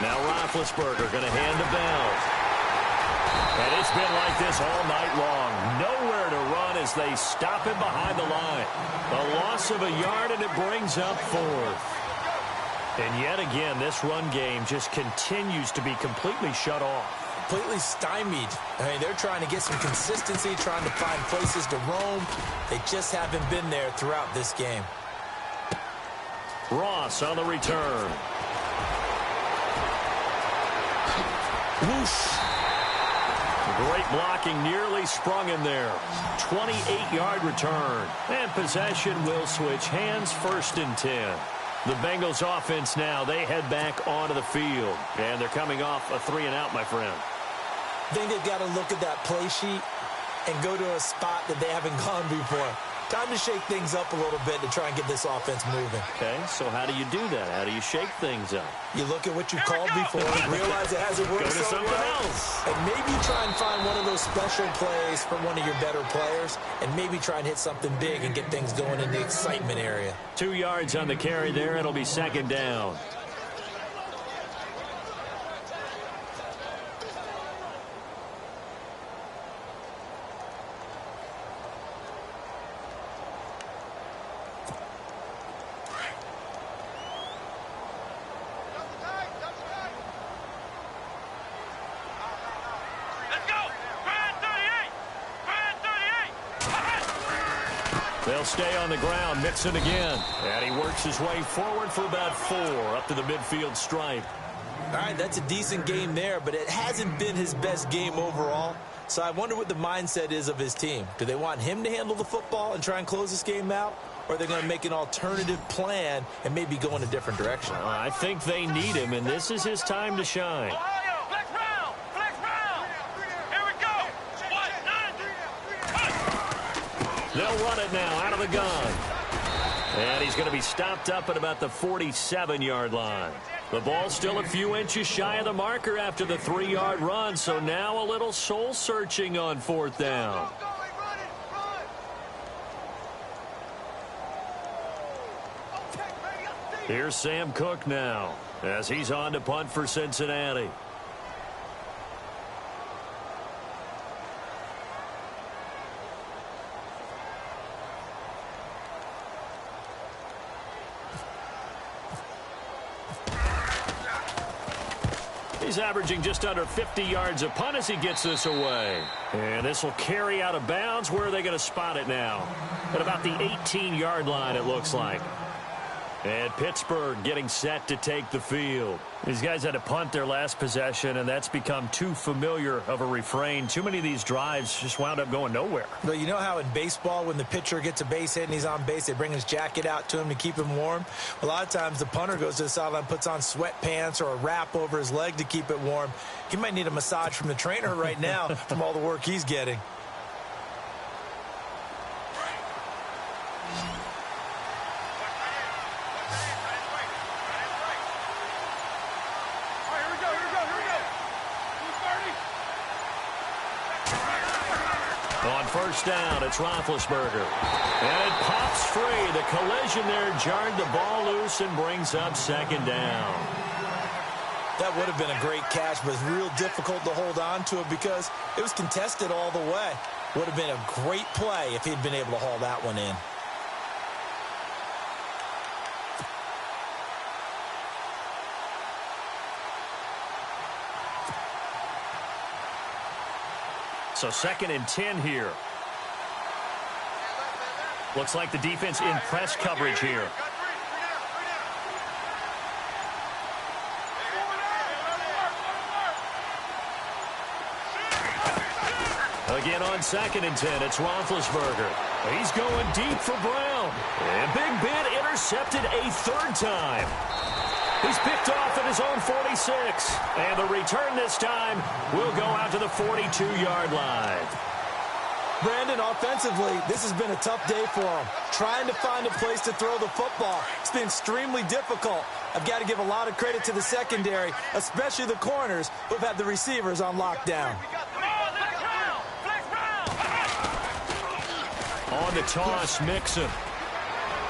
S3: Now Roethlisberger going to hand the ball. And it's been like this all night long. Nowhere to run as they stop him behind the line. A loss of a yard, and it brings up 4th. And yet again, this run game just continues to be completely shut off.
S4: Completely stymied. I mean, they're trying to get some consistency, trying to find places to roam. They just haven't been there throughout this game.
S3: Ross on the return.
S4: Whoosh.
S3: Great blocking, nearly sprung him there. 28-yard return. And possession will switch hands, 1st and 10. The Bengals offense now, they head back onto the field. And they're coming off a 3-and-out, my friend.
S4: I think they've got to look at that play sheet and go to a spot that they haven't gone before. Time to shake things up a little bit to try and get this offense moving.
S3: Okay, so how do you do that? How do you shake things up?
S4: You look at what you called before and realize it hasn't worked so well.
S3: Else.
S4: And maybe try and find one of those special plays from one of your better players, and maybe try and hit something big and get things going in the excitement area.
S3: 2 yards on the carry there. It'll be 2nd down. They'll stay on the ground, Mixon again. And he works his way forward for about 4 up to the midfield stripe.
S4: All right, that's a decent game there, but it hasn't been his best game overall. So I wonder what the mindset is of his team. Do they want him to handle the football and try and close this game out? Or are they going to make an alternative plan and maybe go in a different direction?
S3: I think they need him, and this is his time to shine.
S6: Ohio, flex round, flex round. Here we go. 1, 9, 3.
S3: They'll run it now out of the gun. And he's going to be stopped up at about the 47-yard line. The ball's still a few inches shy of the marker after the 3-yard run, so now a little soul-searching on 4th down. Here's Sam Cook now as he's on to punt for Cincinnati. He's averaging just under 50 yards a punt as he gets this away. And this will carry out of bounds. Where are they going to spot it now? At about the 18-yard line, it looks like. And Pittsburgh getting set to take the field. These guys had to punt their last possession, and that's become too familiar of a refrain. Too many of these drives just wound up going nowhere.
S4: But you know how in baseball, when the pitcher gets a base hit and he's on base, they bring his jacket out to him to keep him warm? A lot of times the punter goes to the sideline, puts on sweatpants or a wrap over his leg to keep it warm. He might need a massage from the trainer right now from all the work he's getting.
S3: On 1st down, it's Roethlisberger. And it pops free. The collision there jarred the ball loose and brings up 2nd down.
S4: That would have been a great catch, but it's real difficult to hold on to it because it was contested all the way. Would have been a great play if he'd been able to haul that one in.
S3: So 2nd and 10 here. Looks like the defense in press coverage here. Again on 2nd and 10, it's Roethlisberger. He's going deep for Brown. And Big Ben intercepted a 3rd time. He's picked off at his own 46. And the return this time will go out to the 42-yard line.
S5: Brandon, offensively, this has been a tough day for him. Trying to find a place to throw the football. It's been extremely difficult. I've got to give a lot of credit to the secondary, especially the corners who've had the receivers on lockdown.
S3: On the toss, Mixon.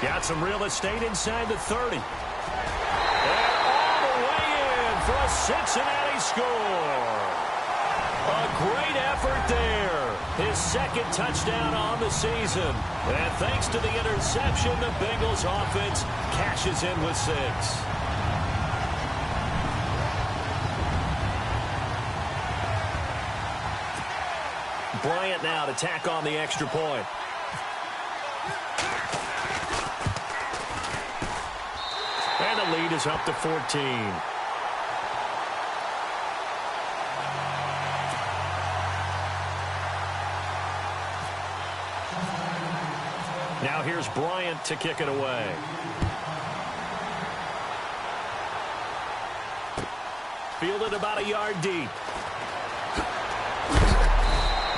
S3: Got some real estate inside the 30. And all the way in for a Cincinnati score. A great effort there. His 2nd touchdown on the season. And thanks to the interception, the Bengals offense cashes in with 6. Bryant now to tack on the extra point. And the lead is up to 14. Now here's Bryant to kick it away. Fielded about a yard deep.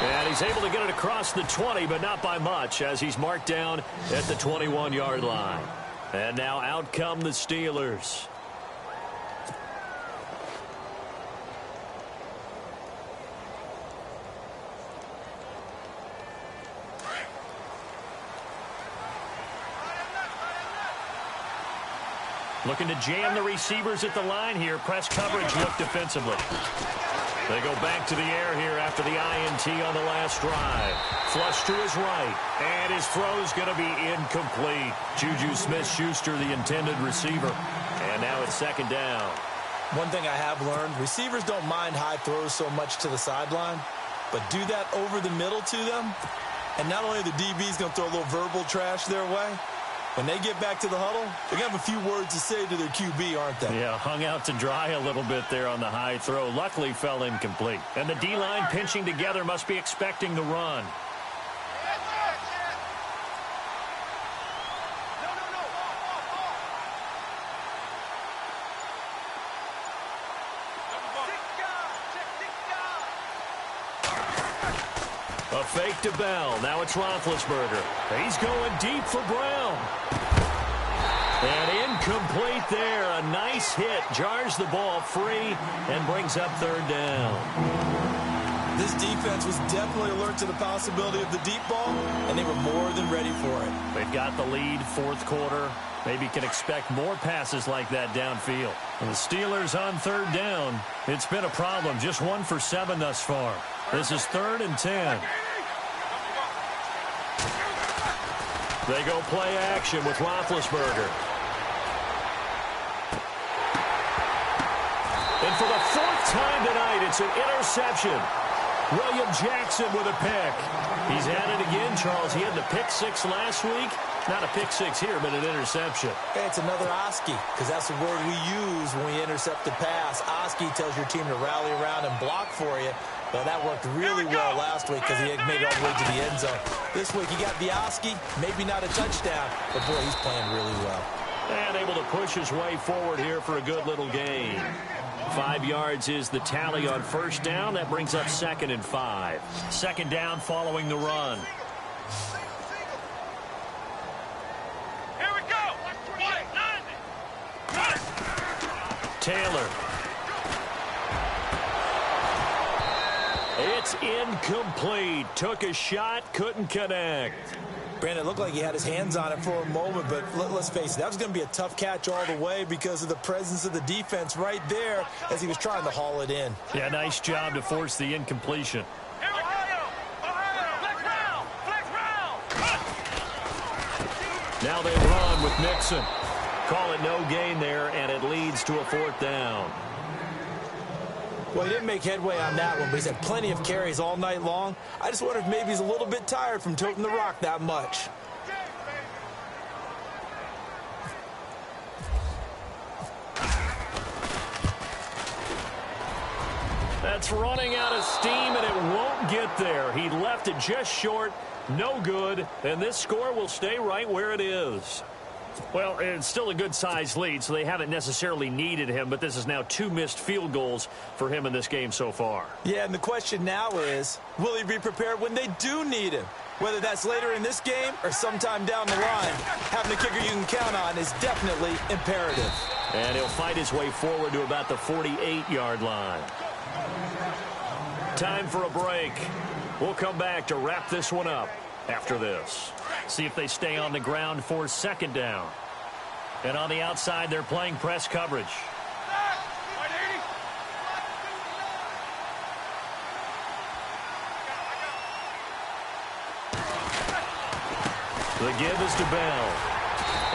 S3: And he's able to get it across the 20, but not by much, as he's marked down at the 21-yard line. And now out come the Steelers. Looking to jam the receivers at the line here. Press coverage look defensively. They go back to the air here after the INT on the last drive. Flush to his right. And his throw's going to be incomplete. Juju Smith-Schuster, the intended receiver. And now it's 2nd down.
S5: One thing I have learned, receivers don't mind high throws so much to the sideline, but do that over the middle to them. And not only are the DBs going to throw a little verbal trash their way, when they get back to the huddle, they're going to have a few words to say to their QB, aren't they?
S3: Yeah, hung out to dry a little bit there on the high throw. Luckily fell incomplete. And the D-line pinching together must be expecting the run. A fake to Bell. Now it's Roethlisberger. He's going deep for Brown. And incomplete there. A nice hit. Jars the ball free and brings up 3rd down.
S5: This defense was definitely alert to the possibility of the deep ball, and they were more than ready for it.
S3: They've got the lead, 4th quarter. Maybe can expect more passes like that downfield. And the Steelers on 3rd down. It's been a problem. Just 1 for 7 thus far. This is 3rd and 10. They go play action with Roethlisberger. And for the 4th time tonight, it's an interception. William Jackson with a pick. He's at it again, Charles. He had the pick 6 last week. Not a pick 6 here, but an interception.
S5: Hey, it's another Oski, because that's the word we use when we intercept the pass. Oski tells your team to rally around and block for you. But that worked really well last week because he had made it all the way to the end zone. This week, he got the Oski, maybe not a touchdown, but boy, he's playing really well.
S3: And able to push his way forward here for a good little gain. 5 yards is the tally on 1st down. That brings up 2nd and 5. 2nd down following the run.
S6: Here we go.
S3: Taylor. It's incomplete. Took a shot, couldn't connect.
S5: Brandon, it looked like he had his hands on it for a moment, but let's face it, that was going to be a tough catch all the way because of the presence of the defense right there as he was trying to haul it in.
S3: Yeah, nice job to force the incompletion. Now they run with Mixon. Call it no gain there, and it leads to a 4th down.
S4: Well, he didn't make headway on that one, but he's had plenty of carries all night long. I just wonder if maybe he's a little bit tired from toting the rock that much.
S3: That's running out of steam, and it won't get there. He left it just short, no good, and this score will stay right where it is. Well, it's still a good-sized lead, so they haven't necessarily needed him, but this is now 2 missed field goals for him in this game so far.
S4: Yeah, and the question now is, will he be prepared when they do need him? Whether that's later in this game or sometime down the line, having a kicker you can count on is definitely imperative.
S3: And he'll fight his way forward to about the 48-yard line. Time for a break. We'll come back to wrap this one up after this. See if they stay on the ground for 2nd down. And on the outside, they're playing press coverage. The give is to Bell.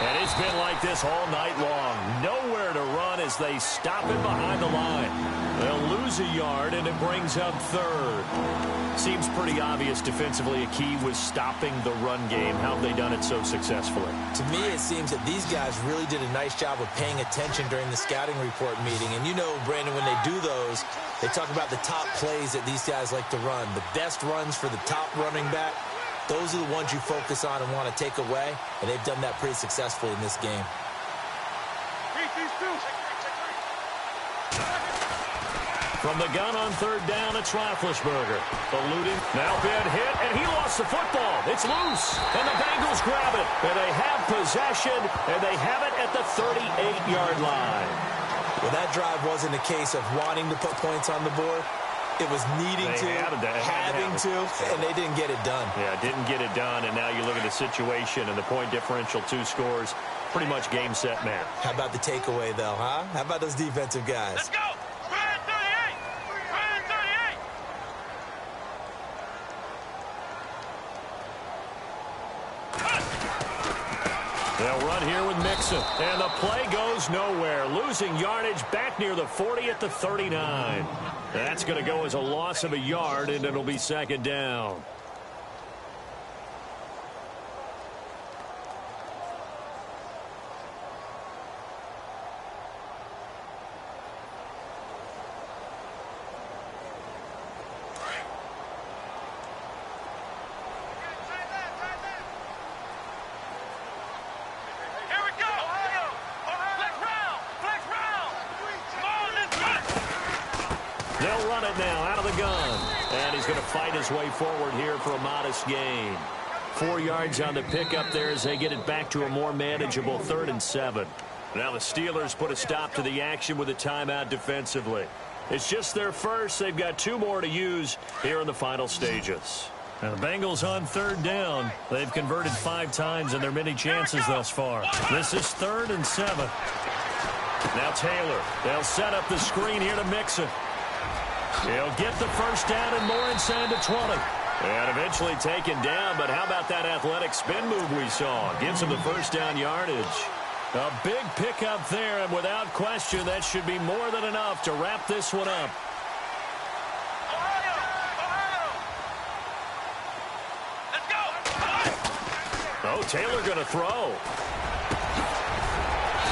S3: And it's been like this all night long. Nowhere to run as they stop him behind the line. They'll lose a yard, and it brings up 3rd. Seems pretty obvious defensively a key was stopping the run game. How have they done it so successfully?
S4: To me, it seems that these guys really did a nice job of paying attention during the scouting report meeting. And you know, Brandon, when they do those, they talk about the top plays that these guys like to run. The best runs for the top running back. Those are the ones you focus on and want to take away, and they've done that pretty successfully in this game.
S3: From the gun on 3rd down, it's Roethlisberger. Eluding, now been hit, and he lost the football. It's loose, and the Bengals grab it. And they have possession, and they have it at the 38-yard line.
S4: Well, that drive wasn't a case of wanting to put points on the board. It was needing to, having to, and they didn't get it done.
S3: Yeah, didn't get it done, and now you look at the situation and the point differential, 2 scores, pretty much game, set, match.
S4: How about the takeaway, though, huh? How about those defensive guys?
S6: Let's go! Ryan 38! Ryan 38!
S3: They'll run here with Mixon, and the play goes nowhere. Losing yardage back near the 40 at the 39. That's going to go as a loss of a yard, and it'll be 2nd down. They'll run it now out of the gun. And he's going to fight his way forward here for a modest gain. 4 yards on the pickup there as they get it back to a more manageable 3rd and 7. Now the Steelers put a stop to the action with a timeout defensively. It's just their first. They've got 2 more to use here in the final stages. Now the Bengals on 3rd down. They've converted 5 times in their many chances thus far. This is 3rd and 7. Now Taylor. They'll set up the screen here to Mixon. He'll get the first down and more inside the 20. And eventually taken down, but how about that athletic spin move we saw? Gives him the first down yardage. A big pickup there, and without question, that should be more than enough to wrap this one up.
S6: Ohio! Let's go!
S3: Oh, Taylor going to throw.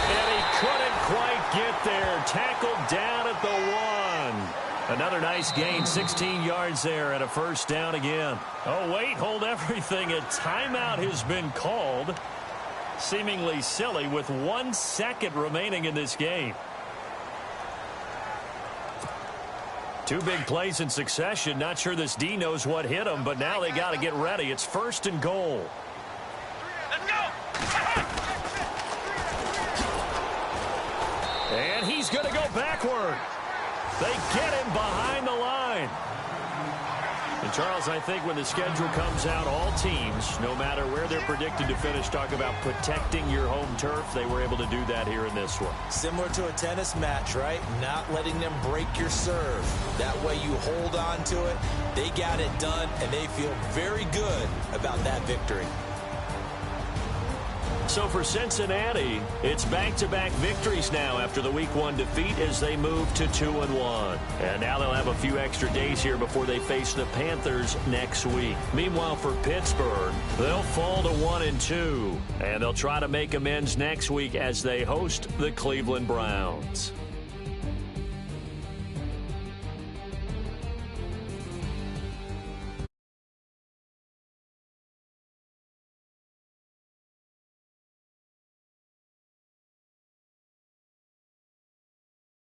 S3: And he couldn't quite get there. Tackled down at the 1. Another nice gain, 16 yards there and a first down again. Oh, wait, hold everything. A timeout has been called. Seemingly silly with 1 second remaining in this game. 2 big plays in succession. Not sure this D knows what hit him, but now they got to get ready. It's 1st and goal.
S6: Let's go!
S3: And he's going to go backward. They get him behind the line. And, Charles, I think when the schedule comes out, all teams, no matter where they're predicted to finish, talk about protecting your home turf. They were able to do that here in this one.
S4: Similar to a tennis match, right? Not letting them break your serve. That way you hold on to it. They got it done, and they feel very good about that victory.
S3: So for Cincinnati, it's back-to-back victories now after the Week 1 defeat as they move to 2-1. And now they'll have a few extra days here before they face the Panthers next week. Meanwhile, for Pittsburgh, they'll fall to 1-2. And they'll try to make amends next week as they host the Cleveland Browns.